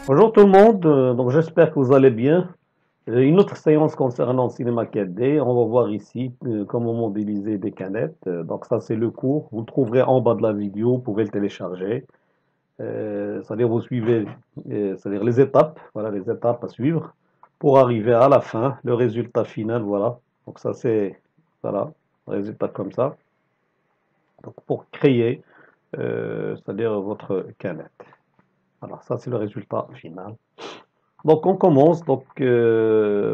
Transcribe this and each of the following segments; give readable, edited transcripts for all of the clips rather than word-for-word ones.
Bonjour tout le monde, donc j'espère que vous allez bien. Une autre séance concernant Cinéma 4D. On va voir ici comment modéliser des canettes. Donc ça c'est le cours, vous le trouverez en bas de la vidéo, vous pouvez le télécharger. C'est-à-dire vous suivez c'est-à-dire les étapes, voilà les étapes à suivre pour arriver à la fin, le résultat final, voilà. Donc ça c'est, voilà, résultat comme ça. Donc pour créer, c'est-à-dire votre canette. Alors ça c'est le résultat final. Donc on commence. Donc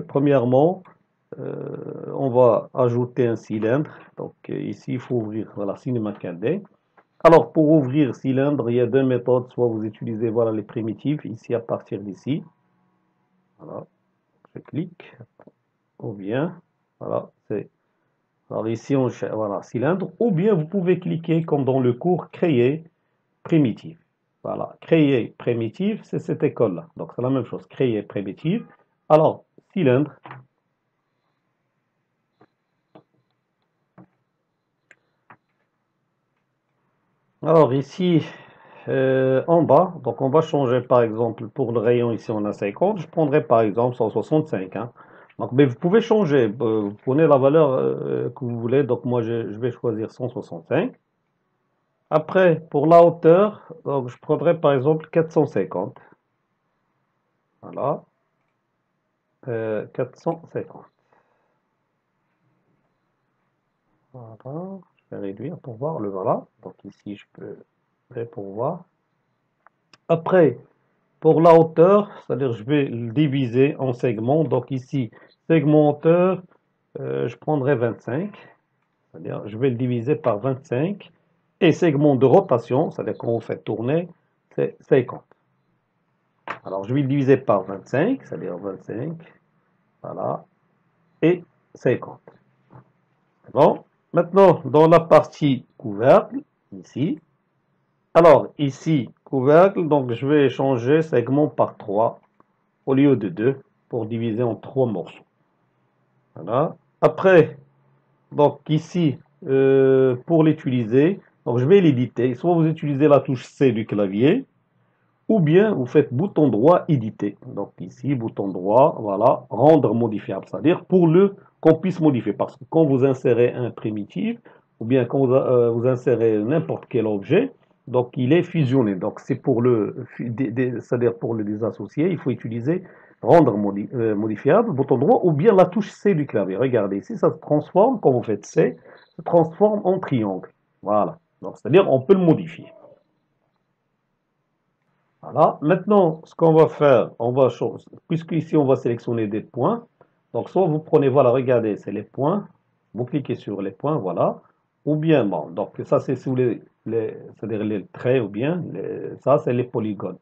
premièrement, on va ajouter un cylindre. Donc ici il faut ouvrir voilà Cinema 4D. Alors pour ouvrir cylindre, il y a deux méthodes. Soit vous utilisez voilà les primitives ici à partir d'ici. Voilà, je clique. Ou bien voilà c'est alors ici on voilà cylindre. Ou bien vous pouvez cliquer comme dans le cours créer primitive. Voilà, créer primitive, c'est cette école-là. Donc c'est la même chose, créer primitive. Alors, cylindre. Alors ici, en bas, donc on va changer par exemple pour le rayon ici on a 50, je prendrai par exemple 165. Hein. Donc, mais vous pouvez changer, vous prenez la valeur que vous voulez, donc moi je vais choisir 165. Après, pour la hauteur, donc je prendrai par exemple 450. Voilà, 450. Voilà, je vais réduire pour voir le voilà. Donc ici je peux pour voir. Après, pour la hauteur, c'est-à-dire je vais le diviser en segments. Donc ici, segment hauteur, je prendrai 25. C'est-à-dire je vais le diviser par 25. Et segment de rotation, c'est-à-dire quand on fait tourner, c'est 50. Alors je vais le diviser par 25, c'est-à-dire 25. Voilà. Et 50. Bon. Maintenant, dans la partie couvercle, ici. Alors ici, couvercle, donc je vais changer segment par 3 au lieu de 2 pour diviser en 3 morceaux. Voilà. Après, donc ici, pour l'utiliser, donc je vais l'éditer. Soit vous utilisez la touche C du clavier, ou bien vous faites bouton droit éditer. Donc ici, bouton droit, voilà, rendre modifiable. C'est-à-dire pour le qu'on puisse modifier. Parce que quand vous insérez un primitif, ou bien quand vous insérez n'importe quel objet, donc il est fusionné. Donc c'est pour c'est-à-dire pour le désassocier, il faut utiliser rendre modifiable, bouton droit, ou bien la touche C du clavier. Regardez ici, ça se transforme, quand vous faites C, ça se transforme en triangle. Voilà. Donc c'est-à-dire on peut le modifier. Voilà. Maintenant, ce qu'on va faire, puisque ici on va sélectionner des points, donc soit vous prenez, voilà, regardez, c'est les points, vous cliquez sur les points, voilà, ou bien, bon, donc ça c'est sous c'est-à-dire les traits, ou bien, ça c'est les polygones.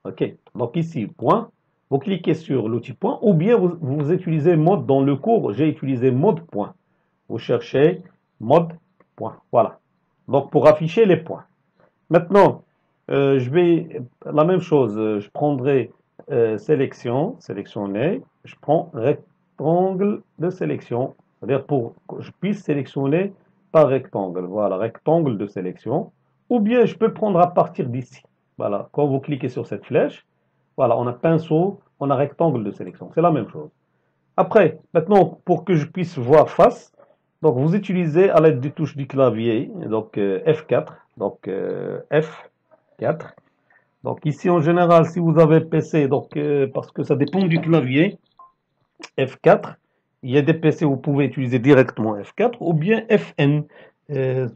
Ok, donc ici, point, vous cliquez sur l'outil point, ou bien vous utilisez mode, dans le cours, j'ai utilisé mode point. Vous cherchez mode point, voilà. Donc pour afficher les points. Maintenant, je vais la même chose. Je prendrai sélectionner. Je prends rectangle de sélection, c'est-à-dire pour que je puisse sélectionner par rectangle. Voilà, rectangle de sélection. Ou bien je peux prendre à partir d'ici. Voilà, quand vous cliquez sur cette flèche, voilà, on a pinceau, on a rectangle de sélection. C'est la même chose. Après, maintenant, pour que je puisse voir face, donc vous utilisez à l'aide du touche du clavier, donc F4, donc F4. Donc ici en général, si vous avez PC, donc parce que ça dépend du clavier, F4. Il y a des PC où vous pouvez utiliser directement F4 ou bien FN.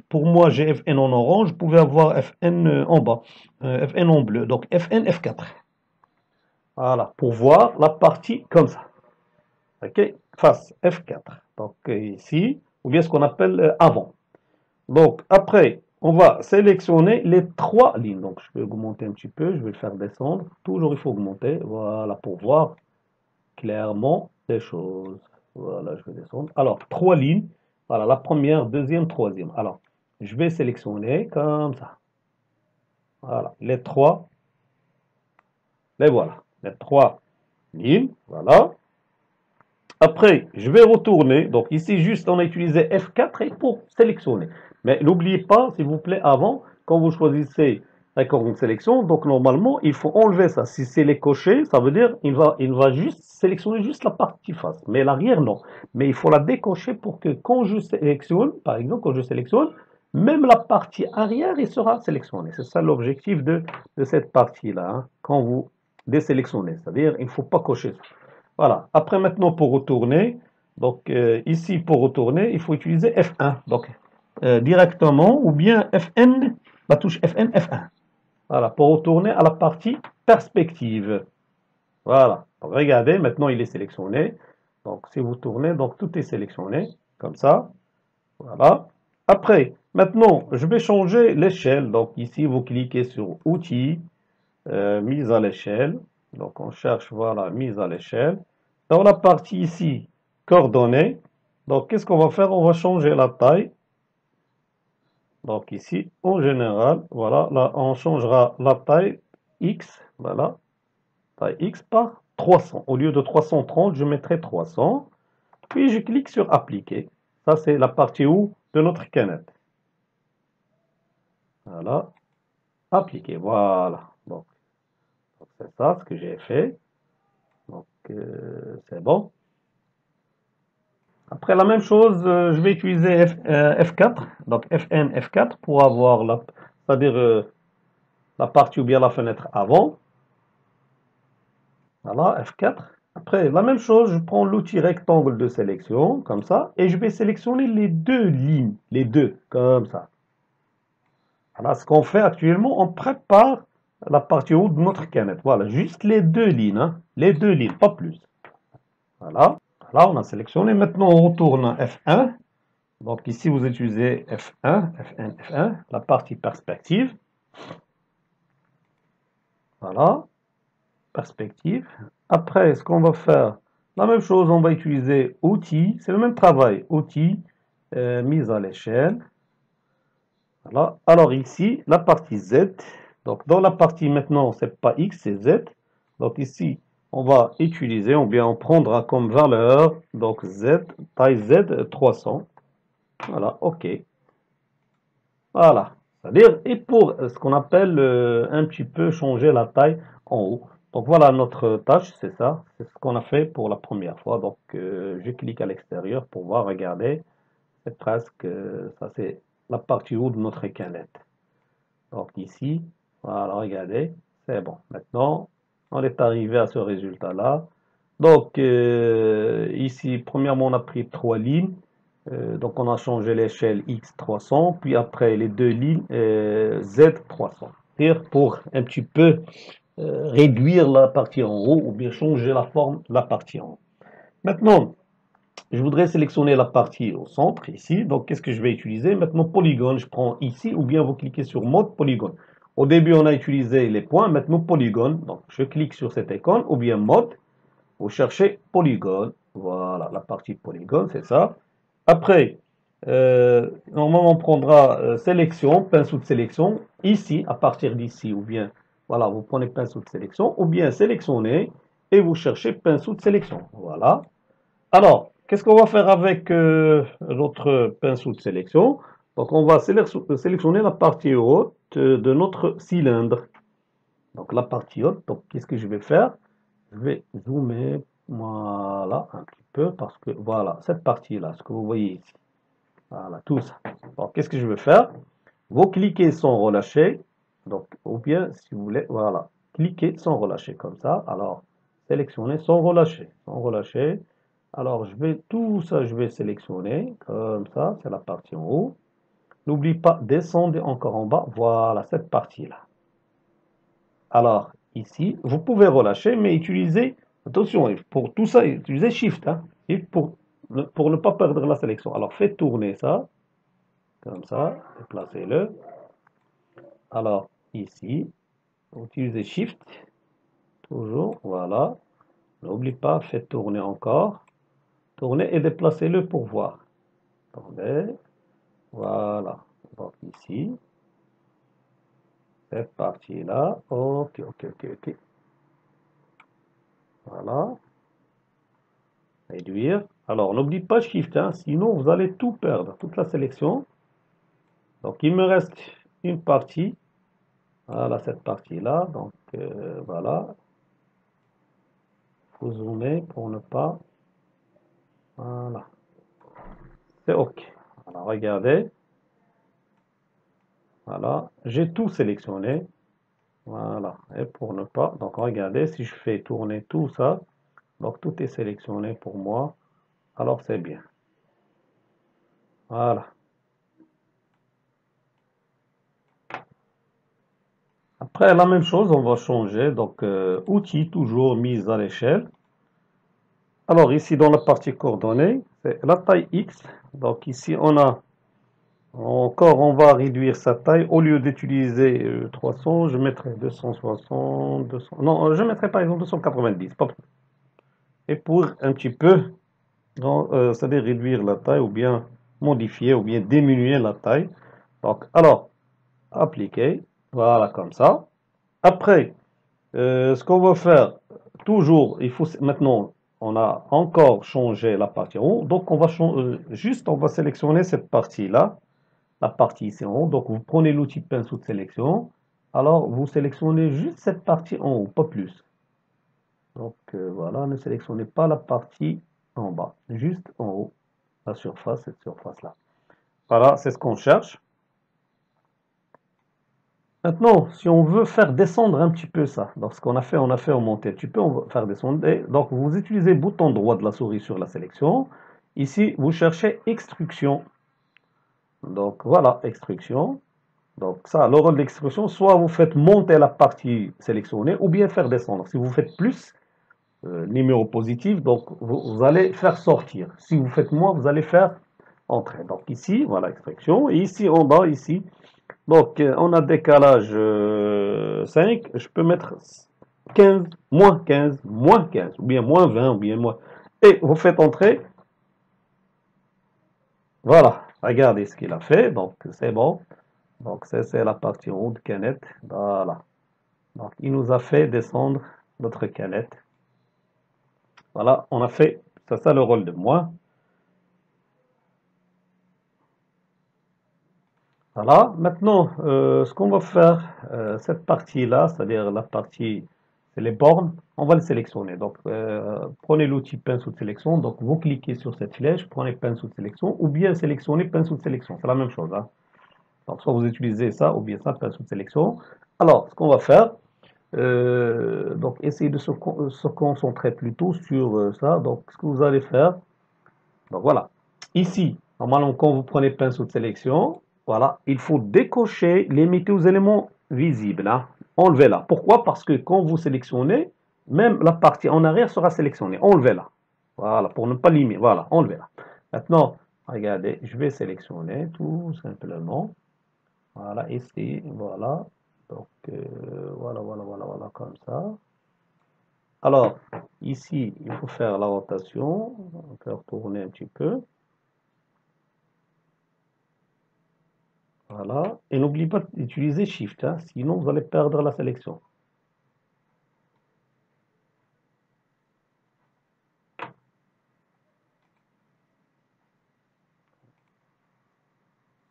Pour moi, j'ai FN en orange, vous pouvez avoir FN en bas, FN en bleu. Donc FN, F4. Voilà, pour voir la partie comme ça. OK? Face F4. Donc ici, ou bien ce qu'on appelle avant. Donc après, on va sélectionner les trois lignes. Donc je vais augmenter un petit peu, je vais le faire descendre. Toujours il faut augmenter, voilà, pour voir clairement les choses. Voilà, je vais descendre. Alors, trois lignes. Voilà, la première, deuxième, troisième. Alors, je vais sélectionner comme ça. Voilà, les trois. Les voilà, les trois lignes. Voilà. Après, je vais retourner. Donc ici, juste, on a utilisé F4 et pour sélectionner. Mais n'oubliez pas, s'il vous plaît, avant, quand vous choisissez d'accord, une sélection. Donc normalement, il faut enlever ça. Si c'est les cochers, ça veut dire il va juste sélectionner juste la partie face, mais l'arrière non. Mais il faut la décocher pour que quand je sélectionne, par exemple, quand je sélectionne, même la partie arrière, il sera sélectionné. C'est ça l'objectif de cette partie-là, hein, quand vous désélectionnez. C'est-à-dire, il ne faut pas cocher ça. Voilà. Après, maintenant, pour retourner, donc ici, pour retourner, il faut utiliser F1. Donc, directement, ou bien Fn, la touche Fn, F1. Voilà, pour retourner à la partie perspective. Voilà. Donc, regardez, maintenant, il est sélectionné. Donc, si vous tournez, donc tout est sélectionné, comme ça. Voilà. Après, maintenant, je vais changer l'échelle. Donc, ici, vous cliquez sur Outils, mise à l'échelle. Donc, on cherche, voilà, mise à l'échelle. Dans la partie ici, coordonnées. Donc, qu'est-ce qu'on va faire? On va changer la taille. Donc, ici, en général, voilà, là, on changera la taille X, voilà, taille X par 300. Au lieu de 330, je mettrai 300. Puis, je clique sur Appliquer. Ça, c'est la partie où de notre canette. Voilà, Appliquer, voilà. Donc c'est ça ce que j'ai fait. Donc, c'est bon. Après, la même chose, je vais utiliser F4, donc Fn F4 pour avoir c'est-à-dire la partie ou bien la fenêtre avant. Voilà, F4. Après, la même chose, je prends l'outil rectangle de sélection, comme ça, et je vais sélectionner les deux lignes, les deux, comme ça. Voilà, ce qu'on fait actuellement, on prépare la partie haute de notre canette. Voilà, juste les deux lignes, hein, les deux lignes, pas plus. Voilà. Là, on a sélectionné. Maintenant, on retourne à F1. Donc ici, vous utilisez F1, F1, F1, la partie perspective. Voilà, perspective. Après, ce qu'on va faire, la même chose, on va utiliser outils. C'est le même travail. Outils, mise à l'échelle. Voilà. Alors ici, la partie Z. Donc dans la partie maintenant, c'est pas X, c'est Z. Donc ici, on va utiliser, ou bien on prendra comme valeur, donc Z, taille Z 300. Voilà, OK. Voilà. C'est-à-dire, et pour ce qu'on appelle un petit peu changer la taille en haut. Donc voilà notre tâche, c'est ça. C'est ce qu'on a fait pour la première fois. Donc je clique à l'extérieur pour voir, regarder. C'est presque, ça c'est la partie haut de notre canette. Donc ici, voilà, regardez, c'est bon. Maintenant, on est arrivé à ce résultat-là. Donc ici, premièrement, on a pris trois lignes. Donc on a changé l'échelle X300, puis après les deux lignes Z300. C'est-à-dire pour un petit peu réduire la partie en haut ou bien changer la forme de la partie en haut. Maintenant, je voudrais sélectionner la partie au centre ici. Donc qu'est-ce que je vais utiliser? Maintenant, polygone, je prends ici ou bien vous cliquez sur mode polygone. Au début, on a utilisé les points, maintenant polygone. Donc je clique sur cette icône ou bien mode. Vous cherchez polygone. Voilà, la partie polygone, c'est ça. Après, normalement, on prendra sélection, pinceau de sélection, ici, à partir d'ici, ou bien, voilà, vous prenez pinceau de sélection, ou bien sélectionner, et vous cherchez pinceau de sélection. Voilà. Alors, qu'est-ce qu'on va faire avec notre pinceau de sélection? Donc, on va sélectionner la partie haute de notre cylindre. Donc, la partie haute, donc, qu'est-ce que je vais faire? Je vais zoomer, voilà, un petit peu, parce que, voilà, cette partie-là, ce que vous voyez ici. Voilà, tout ça. Alors, qu'est-ce que je vais faire? Vous cliquez sans relâcher. Donc, ou bien, si vous voulez, voilà, cliquez sans relâcher, comme ça. Alors, sélectionnez sans relâcher. Sans relâcher. Alors, tout ça, je vais sélectionner, comme ça, c'est la partie en haut. N'oublie pas, descendez encore en bas. Voilà, cette partie-là. Alors, ici, vous pouvez relâcher, mais utilisez, attention, pour tout ça, utilisez Shift, hein, Shift pour ne pas perdre la sélection. Alors, faites tourner ça, comme ça, déplacez-le. Alors, ici, utilisez Shift, toujours, voilà. N'oubliez pas, faites tourner encore. Tournez et déplacez-le pour voir. Attendez, voilà. Donc, ici, cette partie-là, ok, ok, ok, ok. Voilà. Réduire. Alors, n'oublie pas Shift, hein, sinon vous allez tout perdre, toute la sélection. Donc, il me reste une partie. Voilà cette partie-là. Donc, voilà. Il faut zoomer pour ne pas. Voilà. C'est OK. Alors, regardez. Voilà. J'ai tout sélectionné. Voilà. Et pour ne pas. Donc, regardez, si je fais tourner tout ça, donc tout est sélectionné pour moi. Alors, c'est bien. Voilà. Après, la même chose, on va changer. Donc, outils, toujours mise à l'échelle. Alors, ici, dans la partie coordonnées, c'est la taille X. Donc, ici, on a encore, on va réduire sa taille. Au lieu d'utiliser 300, je mettrai 260, 200. Non, je mettrai par exemple 290. Pas plus. Et pour un petit peu, c'est-à-dire réduire la taille ou bien modifier ou bien diminuer la taille. Donc, alors, appliquer. Voilà, comme ça. Après, ce qu'on va faire, toujours, il faut maintenant, on a encore changé la partie en haut, donc on va juste, on va sélectionner cette partie-là, la partie ici en haut. Donc vous prenez l'outil pinceau de sélection, alors vous sélectionnez juste cette partie en haut, pas plus. Donc voilà, ne sélectionnez pas la partie en bas, juste en haut, la surface, cette surface-là. Voilà, c'est ce qu'on cherche. Maintenant, si on veut faire descendre un petit peu ça, donc ce qu'on a fait, on monter un petit peu, on va faire descendre. Donc vous utilisez le bouton droit de la souris sur la sélection. Ici, vous cherchez extrusion. Donc voilà, extrusion. Donc ça, le rôle d'extrusion, soit vous faites monter la partie sélectionnée ou bien faire descendre. Si vous faites plus, numéro positif, donc vous allez faire sortir. Si vous faites moins, vous allez faire entrer. Donc ici, voilà, extrusion. Et ici en bas, ici, donc, on a décalage 5, je peux mettre 15, moins 15, ou bien moins 20, ou bien moins. Et vous faites entrer, voilà, regardez ce qu'il a fait, donc c'est bon. Donc, c'est la partie ronde canette, voilà. Donc, il nous a fait descendre notre canette. Voilà, on a fait, c'est ça le rôle de moi. Voilà, maintenant, ce qu'on va faire, cette partie-là, c'est-à-dire la partie, c'est les bornes, on va les sélectionner. Donc, prenez l'outil pinceau de sélection, donc vous cliquez sur cette flèche, prenez pinceau de sélection, ou bien sélectionnez pinceau de sélection, c'est la même chose, hein. Donc, soit vous utilisez ça, ou bien ça, pinceau de sélection. Alors, ce qu'on va faire, donc, essayez de se concentrer plutôt sur ça. Donc, ce que vous allez faire, donc voilà. Ici, normalement, quand vous prenez pinceau de sélection, voilà, il faut décocher, limiter aux éléments visibles, hein. Enlevez-la. Pourquoi? Parce que quand vous sélectionnez, même la partie en arrière sera sélectionnée. Enlevez-la. Voilà, pour ne pas limiter. Voilà, enlevez-la. Maintenant, regardez, je vais sélectionner tout simplement. Voilà, ici, voilà. Donc, voilà, comme ça. Alors, ici, il faut faire la rotation, faire tourner un petit peu. Voilà. Et n'oubliez pas d'utiliser Shift, hein, sinon vous allez perdre la sélection.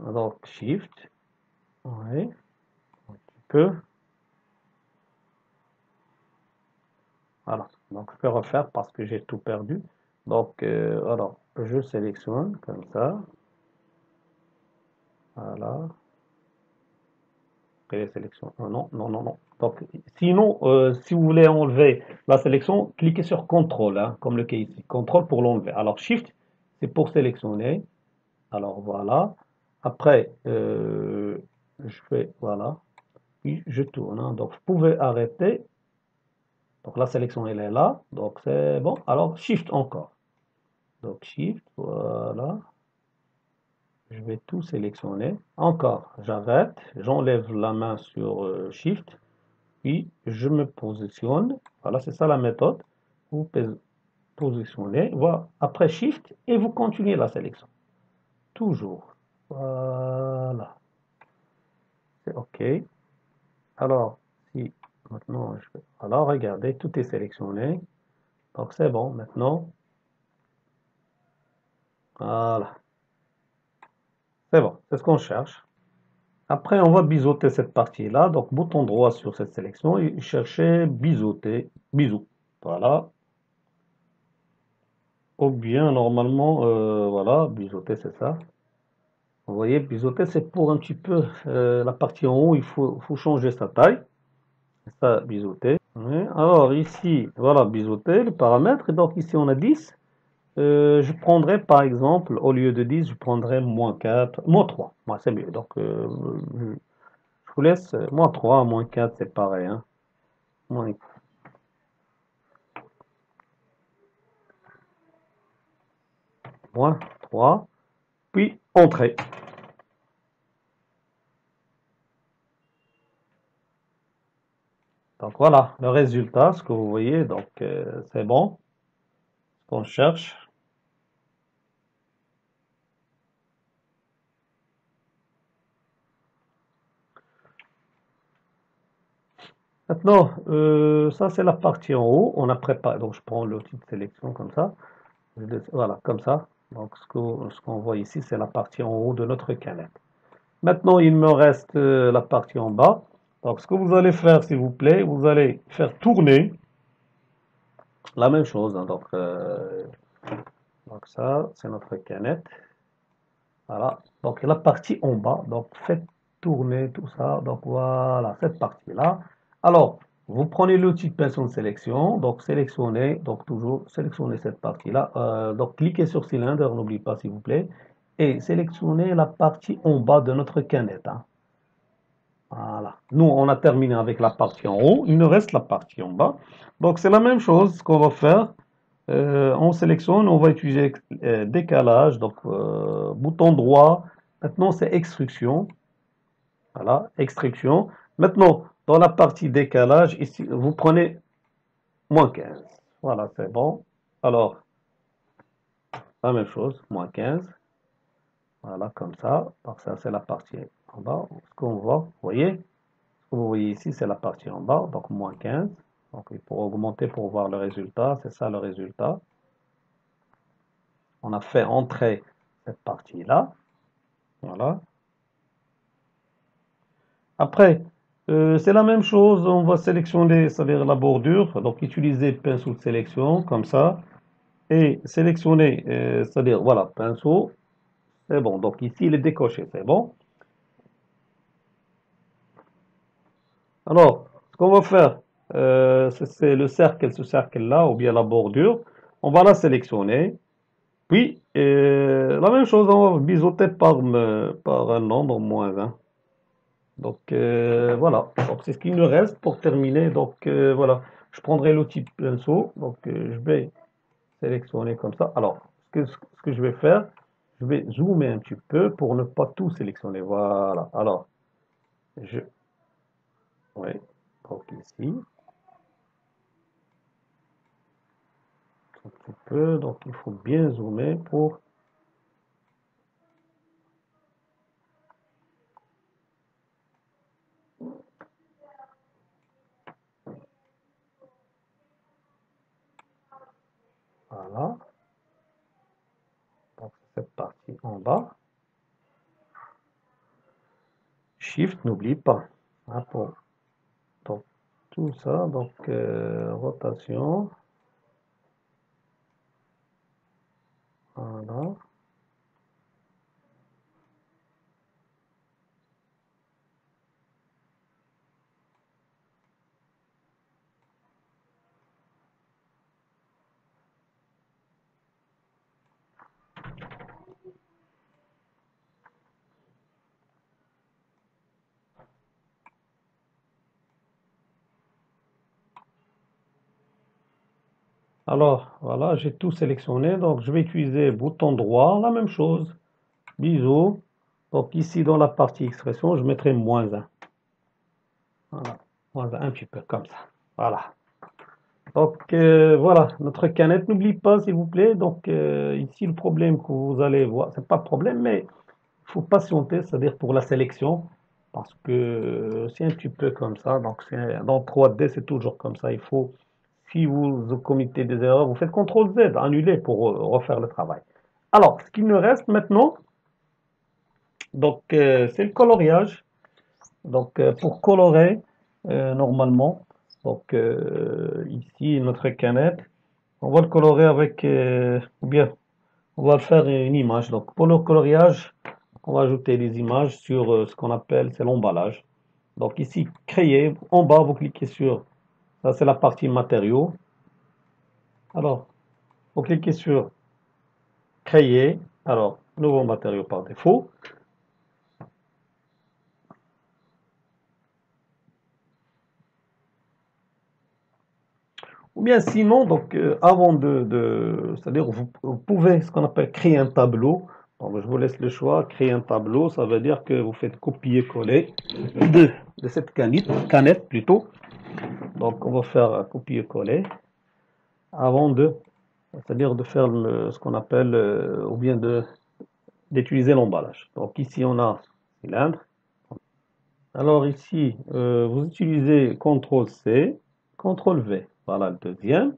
Donc, Shift, ouais, un petit peu. Voilà. Donc, je peux refaire parce que j'ai tout perdu. Donc, alors, je sélectionne comme ça. Voilà. Après, sélection. Oh, non, non, non, non. Donc, sinon, si vous voulez enlever la sélection, cliquez sur CTRL, hein, comme le cas ici. CTRL pour l'enlever. Alors, Shift, c'est pour sélectionner. Alors, voilà. Après, je fais, voilà. Puis, je tourne, hein. Donc, vous pouvez arrêter. Donc, la sélection, elle est là. Donc, c'est bon. Alors, Shift encore. Donc, Shift, voilà. Je vais tout sélectionner. Encore, j'arrête. J'enlève la main sur Shift. Puis, je me positionne. Voilà, c'est ça la méthode. Vous positionnez. Voilà. Après Shift et vous continuez la sélection. Toujours. Voilà. C'est OK. Alors, si maintenant, alors regardez, tout est sélectionné. Donc, c'est bon. Maintenant, voilà. C'est bon. C'est ce qu'on cherche. Après, on va biseauter cette partie-là. Donc, bouton droit sur cette sélection et chercher biseauter, bisou. Voilà. Ou bien, normalement, voilà, biseauter, c'est ça. Vous voyez, biseauter, c'est pour un petit peu la partie en haut, faut changer sa taille. C'est ça, biseauter. Oui. Alors, ici, voilà, biseauter, le paramètre. Et donc, ici, on a 10. Je prendrais, par exemple, au lieu de 10, je prendrais moins 4, moins 3. Moi, c'est mieux. Donc, je vous laisse moins 3, moins 4, c'est pareil. Hein. Moins, moins 3. Puis, entrée. Donc, voilà, le résultat, ce que vous voyez. Donc, c'est bon. Ce qu'on cherche. Maintenant, ça c'est la partie en haut. On a préparé. Donc je prends l'outil de sélection comme ça. Voilà, comme ça. Donc ce qu'on voit ici, c'est la partie en haut de notre canette. Maintenant, il me reste la partie en bas. Donc ce que vous allez faire, s'il vous plaît, vous allez faire tourner la même chose. Hein. Donc ça, c'est notre canette. Voilà. Donc la partie en bas. Donc faites tourner tout ça. Donc voilà, cette partie-là. Alors, vous prenez l'outil de pinceau de sélection, donc sélectionnez, donc toujours sélectionnez cette partie-là. Donc cliquez sur cylindre, n'oubliez pas s'il vous plaît, et sélectionnez la partie en bas de notre canette. Hein. Voilà. Nous, on a terminé avec la partie en haut, il nous reste la partie en bas. Donc c'est la même chose, ce qu'on va faire. On sélectionne, on va utiliser décalage, donc bouton droit. Maintenant, c'est extrusion. Voilà, extrusion. Maintenant, dans la partie décalage, ici, vous prenez moins 15. Voilà, c'est bon. Alors, la même chose, moins 15. Voilà, comme ça. Donc ça, c'est la partie en bas. Ce qu'on voit, vous voyez, ce que vous voyez ici, c'est la partie en bas, donc moins 15. Donc, il faut augmenter pour voir le résultat. C'est ça le résultat. On a fait entrer cette partie-là. Voilà. Après, c'est la même chose. On va sélectionner, c'est-à-dire la bordure. Donc, utiliser pinceau de sélection, comme ça. Et sélectionner, c'est-à-dire, voilà, pinceau. C'est bon. Donc ici, il est décoché. C'est bon. Alors, ce qu'on va faire, c'est le cercle, ce cercle-là, ou bien la bordure. On va la sélectionner. Puis, la même chose, on va biseauter par un nombre moins 1. Donc, voilà. Donc, c'est ce qu'il nous reste pour terminer. Donc, voilà. Je prendrai l'outil de pinceau. Donc, je vais sélectionner comme ça. Alors, ce que je vais faire, je vais zoomer un petit peu pour ne pas tout sélectionner. Voilà. Alors, je, ouais. Donc ici, un petit peu. Donc, il faut bien zoomer pour, voilà. Donc, cette partie en bas. Shift, n'oublie pas. Hein, donc, tout ça. Donc, rotation. Voilà. Alors, voilà, j'ai tout sélectionné. Donc, je vais utiliser bouton droit, la même chose. Biseau. Donc, ici, dans la partie expression, je mettrai moins 1. Voilà. Moins 1, un petit peu, comme ça. Voilà. Donc, voilà, notre canette. N'oublie pas, s'il vous plaît. Donc, ici, le problème que vous allez voir, c'est pas de problème, mais il faut patienter, c'est-à-dire pour la sélection. Parce que c'est un petit peu comme ça. Donc, dans 3D, c'est toujours comme ça. Il faut, si vous commettez des erreurs, vous faites CTRL Z, annuler pour refaire le travail. Alors, ce qu'il nous reste maintenant, donc, c'est le coloriage. Donc, pour colorer, normalement, donc ici, notre canette, on va le colorer avec, ou bien, on va faire une image. Donc, pour le coloriage, on va ajouter des images sur ce qu'on appelle, c'est l'emballage. Donc, ici, créer, en bas, vous cliquez sur, ça c'est la partie matériaux. Alors, vous cliquez sur créer, alors, nouveau matériau par défaut. Ou bien sinon, donc avant c'est-à-dire vous pouvez ce qu'on appelle créer un tableau. Donc je vous laisse le choix. Créer un tableau, ça veut dire que vous faites copier-coller de cette canette plutôt. Donc on va faire copier-coller avant c'est-à-dire de faire ce qu'on appelle ou bien d'utiliser l'emballage. Donc ici on a cylindre. Alors ici vous utilisez CTRL-C, CTRL-V. Voilà le deuxième.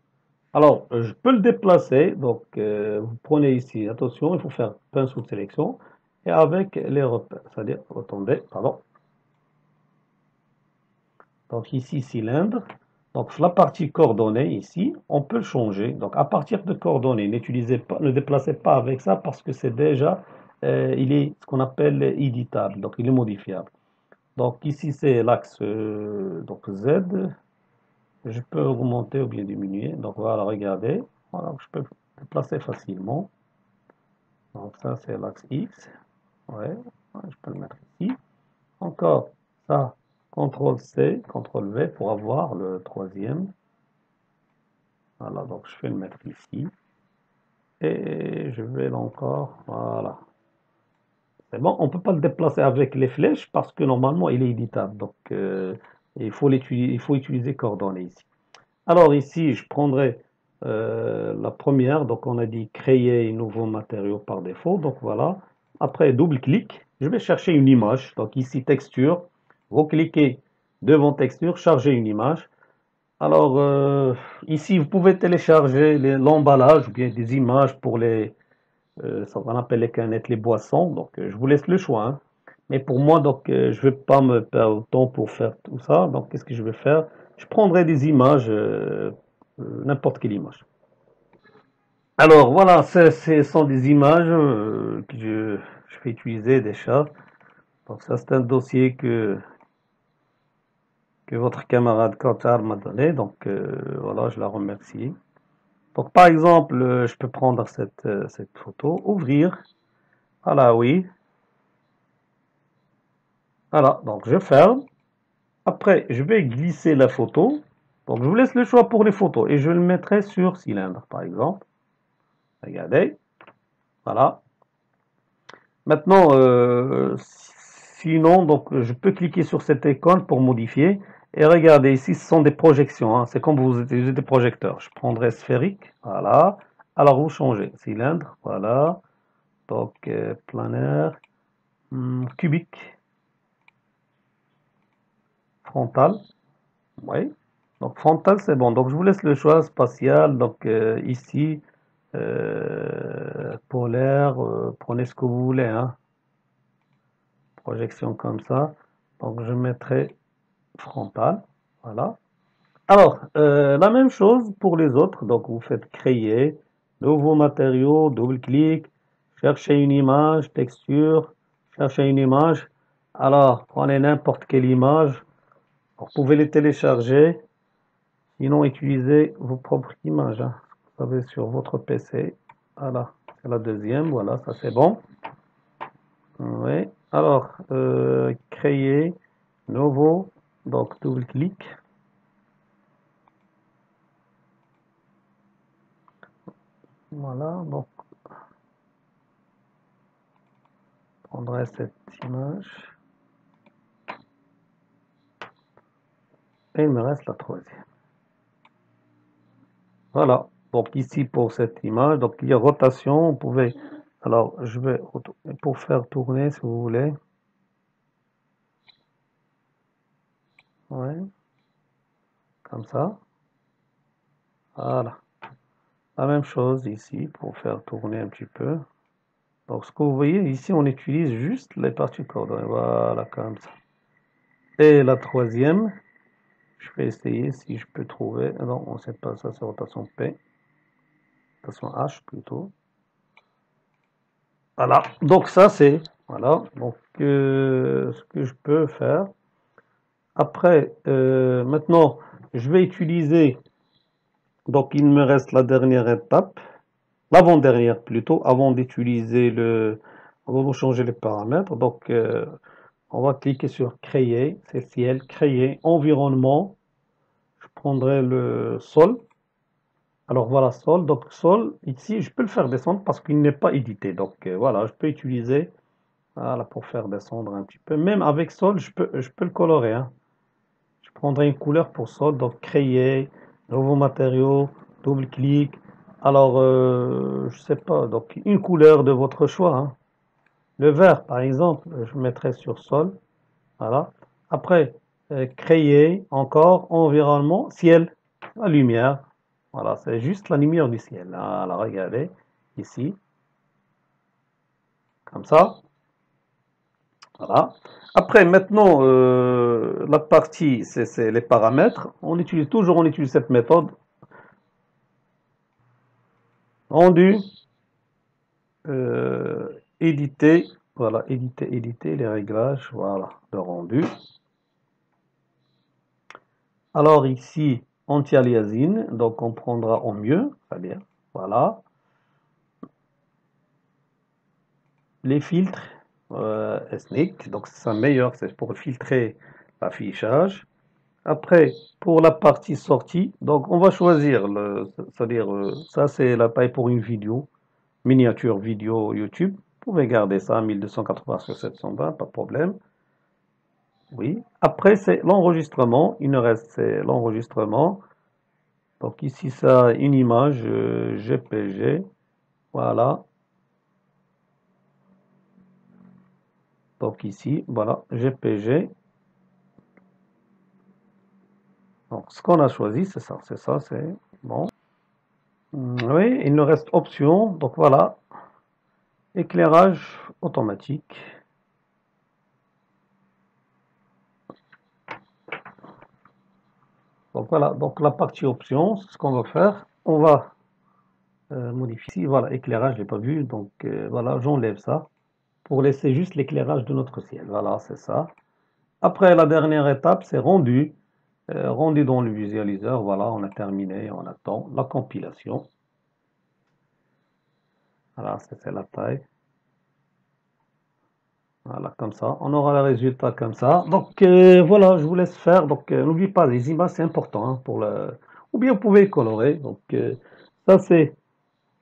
Alors, je peux le déplacer. Donc, vous prenez ici, attention, il faut faire pinceau de sélection. Et avec les repères, c'est-à-dire, attendez, pardon. Donc ici, cylindre. Donc, la partie coordonnées ici, on peut le changer. Donc, à partir de coordonnées, n'utilisez pas, ne déplacez pas avec ça parce que c'est déjà, il est ce qu'on appelle éditable. Donc, il est modifiable. Donc, ici, c'est l'axe donc Z. Je peux augmenter ou bien diminuer. Donc, voilà, regardez. Voilà, je peux le déplacer facilement. Donc ça, c'est l'axe X. Ouais, ouais, je peux le mettre ici. Encore ça, CTRL-C, CTRL-V pour avoir le troisième. Voilà, donc je vais le mettre ici. Et je vais encore, voilà. C'est bon, on ne peut pas le déplacer avec les flèches parce que normalement il est éditable. Donc il faut utiliser coordonnées ici. Alors ici, je prendrai la première. Donc on a dit créer un nouveau matériau par défaut. Donc voilà. Après, double-clic. Je vais chercher une image. Donc ici, texture. Vous cliquez devant texture, charger une image. Alors ici, vous pouvez télécharger l'emballage ou bien des images pour ça qu'on appelle les canettes, les boissons. Donc je vous laisse le choix, hein. Mais pour moi, donc je ne vais pas me perdre de temps pour faire tout ça. Donc qu'est-ce que je vais faire? Je prendrai des images, n'importe quelle image. Alors voilà, ce sont des images que je vais utiliser des chats. Donc ça c'est un dossier que votre camarade Kautar m'a donné. Donc voilà, je la remercie. Donc par exemple, je peux prendre cette photo, ouvrir. Voilà, oui. Voilà, donc je ferme. Après, je vais glisser la photo. Donc je vous laisse le choix pour les photos et je le mettrai sur cylindre par exemple. Regardez, voilà. Maintenant, sinon, donc, je peux cliquer sur cette icône pour modifier. Et regardez, ici, ce sont des projections, hein. C'est comme vous utilisez des projecteurs. Je prendrai sphérique, voilà. Alors, vous changez. Cylindre, voilà. Donc, planaire, cubique, frontal, oui. Donc, frontal, c'est bon. Donc, je vous laisse le choix spatial. Donc, ici, polaire, prenez ce que vous voulez, hein. Projection comme ça. Donc je mettrai frontal. Voilà. Alors, la même chose pour les autres. Donc vous faites créer, nouveau matériau, double-clic, cherchez une image, texture, cherchez une image. Alors, prenez n'importe quelle image. Vous pouvez les télécharger. Sinon, utilisez vos propres images, hein. Vous savez, sur votre PC. Voilà, c'est la deuxième. Voilà, ça c'est bon. Oui. Alors, créer, nouveau, donc double-clic. Voilà, donc je prendrai cette image et il me reste la troisième. Voilà, donc ici pour cette image, donc il y a rotation, vous pouvez, alors je vais, pour faire tourner si vous voulez, ouais, comme ça, voilà. La même chose ici pour faire tourner un petit peu. Donc ce que vous voyez ici, on utilise juste les parties coordonnées, voilà, comme ça. Et la troisième, je vais essayer si je peux trouver. Non, on ne sait pas, ça c'est rotation P. Rotation H plutôt. Voilà, donc ça c'est. Voilà, donc ce que je peux faire. Après, maintenant, je vais utiliser. Donc il me reste la dernière étape. L'avant-dernière plutôt, avant d'utiliser avant de changer les paramètres. Donc, on va cliquer sur créer, c'est ciel, créer, environnement. Je prendrai le sol. Alors voilà, sol. Donc, sol, ici, je peux le faire descendre parce qu'il n'est pas édité. Donc, voilà, je peux utiliser, voilà, pour faire descendre un petit peu. Même avec sol, je peux le colorer, hein. Je prendrai une couleur pour sol. Donc, créer, nouveau matériau, double-clic. Alors, je sais pas, donc une couleur de votre choix, hein. Le vert, par exemple, je mettrai sur sol. Voilà. Après, créer encore environnement, ciel, la lumière. Voilà, c'est juste la lumière du ciel. Voilà, regardez, ici, comme ça. Voilà. Après, maintenant, la partie, c'est les paramètres. On utilise cette méthode. Rendu, éditer, voilà, éditer les réglages, voilà, de rendu. Alors ici, anti-aliasing, donc on prendra au mieux, c'est-à-dire, voilà. Les filtres, SNIC, donc c'est ça meilleur, c'est pour filtrer l'affichage. Après, pour la partie sortie, donc on va choisir, c'est-à-dire, ça c'est la taille pour une vidéo, miniature vidéo YouTube. Vous pouvez garder ça à 1280 sur 720, pas de problème. Oui. Après, c'est l'enregistrement. Il nous reste c'est l'enregistrement. Donc ici, ça, une image GPG. Voilà. Donc ici, voilà, GPG. Donc ce qu'on a choisi, c'est ça, c'est bon. Oui, il nous reste option. Donc voilà, éclairage automatique. Donc voilà, donc la partie option, c'est ce qu'on va faire. On va modifier ici, voilà, éclairage, je l'ai pas vu. Donc voilà, j'enlève ça pour laisser juste l'éclairage de notre ciel. Voilà, c'est ça. Après, la dernière étape, c'est rendu. Rendu dans le visualiseur. Voilà, on a terminé. On attend la compilation. Voilà, c'est la taille. Voilà, comme ça. On aura le résultat comme ça. Donc, voilà, je vous laisse faire. Donc, n'oubliez pas, les images, c'est important, hein, pour le... Ou bien, vous pouvez colorer. Donc, ça, c'est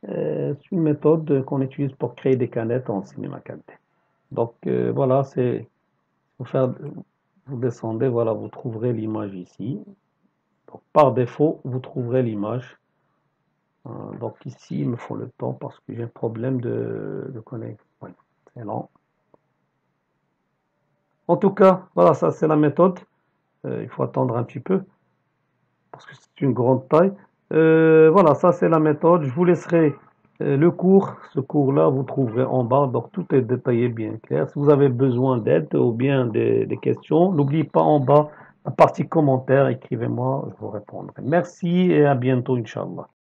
une méthode qu'on utilise pour créer des canettes en cinéma 4D. Donc, voilà, c'est... Vous faire... Vous descendez, voilà, vous trouverez l'image ici. Donc, par défaut, vous trouverez l'image. Donc ici, il me faut le temps parce que j'ai un problème de connexion. Oui, c'est lent. En tout cas, voilà, ça c'est la méthode. Il faut attendre un petit peu parce que c'est une grande taille. Voilà, ça c'est la méthode. Je vous laisserai le cours. Ce cours-là, vous trouverez en bas. Donc tout est détaillé bien clair. Si vous avez besoin d'aide ou bien des questions, n'oubliez pas en bas la partie commentaires. Écrivez-moi, je vous répondrai. Merci et à bientôt, Inch'Allah.